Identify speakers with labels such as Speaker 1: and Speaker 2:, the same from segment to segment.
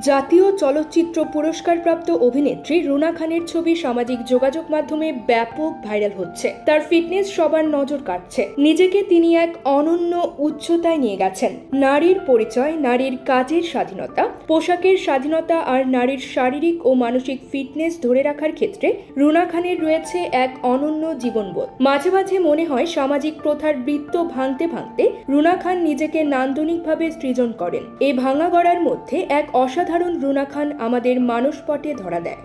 Speaker 1: জাতীয় চলচ্চিত্র পুরস্কারপ্রাপ্ত অভিনেত্রী রুনা খানের ছবি সামাজিক যোগাযোগ মাধ্যমে ব্যাপক ভাইরাল হচ্ছে। তার ফিটনেস সবার নজর কাটছে। নিজেকে তিনি এক অনন্য উচ্চতায় নিয়ে গেছেন। নারীর পরিচয়, নারীর কাজের স্বাধীনতা, পোশাকের স্বাধীনতা আর নারীর শারীরিক ও মানসিক ফিটনেস ধরে রাখার ক্ষেত্রে রুনা খানের রয়েছে এক অনন্য জীবনবোধ। মাঝে মাঝে মনে হয় সামাজিক প্রথার বৃত্ত ভাঙতে ভাঙতে রুনা খান নিজেকে নান্দনিকভাবে সৃজন করেন। এই ভাঙা গড়ার মধ্যে এক অসাধারণ রুনা খান আমাদের মানসপটে ধরা দেয়।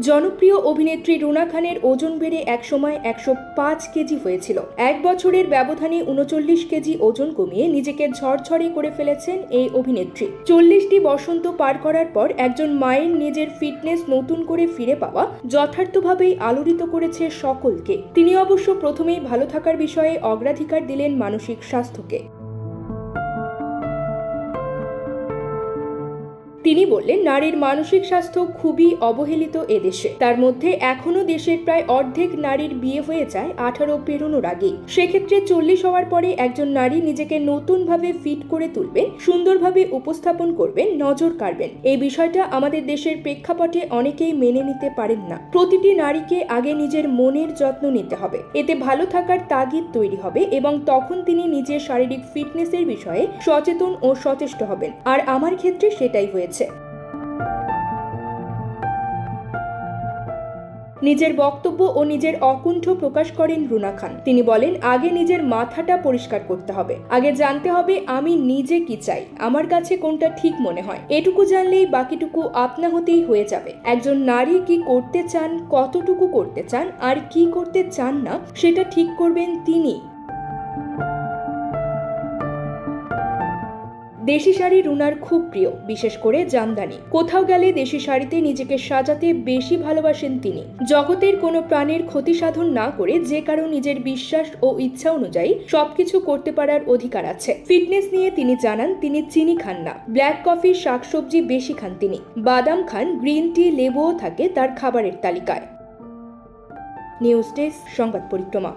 Speaker 1: জনপ্রিয় অভিনেত্রী রুনা খানের ওজন বেড়ে একসময় 105 কেজি হয়েছিল। এক বছরের ব্যবধানে 39 কেজি ওজন কমিয়ে নিজেকে ঝরঝরে করে ফেলেছেন এই অভিনেত্রী। 40টি বসন্ত পার করার পর একজন মায়ের নিজের ফিটনেস নতুন করে ফিরে পাওয়া যথার্থভাবেই আলোড়িত করেছে সকলকে। তিনি অবশ্য প্রথমেই ভালো থাকার বিষয়ে অগ্রাধিকার দিলেন মানসিক স্বাস্থ্যকে। তিনি বললেন, নারীর মানসিক স্বাস্থ্য খুবই অবহেলিত এদেশে। তার মধ্যে এখনো দেশের প্রায় অর্ধেক নারীর বিয়ে হয়ে যায় 18 পেরোনোর আগেই। সেক্ষেত্রে 40 হওয়ার পরে একজন নারী নিজেকে নতুনভাবে ফিট করে তুলবেন, সুন্দরভাবে উপস্থাপন করবেন, নজর কাড়বেন। এই বিষয়টা আমাদের দেশের প্রেক্ষাপটে অনেকেই মেনে নিতে পারেন না। প্রতিটি নারীকে আগে নিজের মনের যত্ন নিতে হবে, এতে ভালো থাকার তাগিদ তৈরি হবে এবং তখন তিনি নিজের শারীরিক ফিটনেসের বিষয়ে সচেতন ও সচেষ্ট হবেন। আর আমার ক্ষেত্রে সেটাই হয়েছে। নিজের বক্তব্য ও নিজের অকুণ্ঠ প্রকাশ করেন রুনা খান। তিনি বলেন, আগে নিজের মাথাটা পরিষ্কার করতে হবে, আগে জানতে হবে আমি নিজে কি চাই, আমার কাছে কোনটা ঠিক মনে হয়। এটুকু জানলেই বাকিটুকু আপনা হতেই হয়ে যাবে। একজন নারী কি করতে চান, কতটুকু করতে চান আর কি করতে চান না, সেটা ঠিক করবেন তিনি। দেশি শাড়ি রুনার খুব প্রিয়, বিশেষ করে জামদানি। কোথাও গেলে দেশি শাড়িতে নিজেকে সাজাতে বেশি ভালোবাসেন তিনি। জগতের কোনো প্রাণের ক্ষতি সাধন না করে যে কারো নিজের বিশ্বাস ও ইচ্ছা অনুযায়ী সবকিছু করতে পারার অধিকার আছে। ফিটনেস নিয়ে তিনি জানান, তিনি চিনি খান না, ব্ল্যাক কফি, শাকসবজি বেশি খান তিনি, বাদাম খান, গ্রিন টি, লেবুও থাকে তার খাবারের তালিকায়। নিউজ ডেস্ক, সংবাদ পরিক্রমা।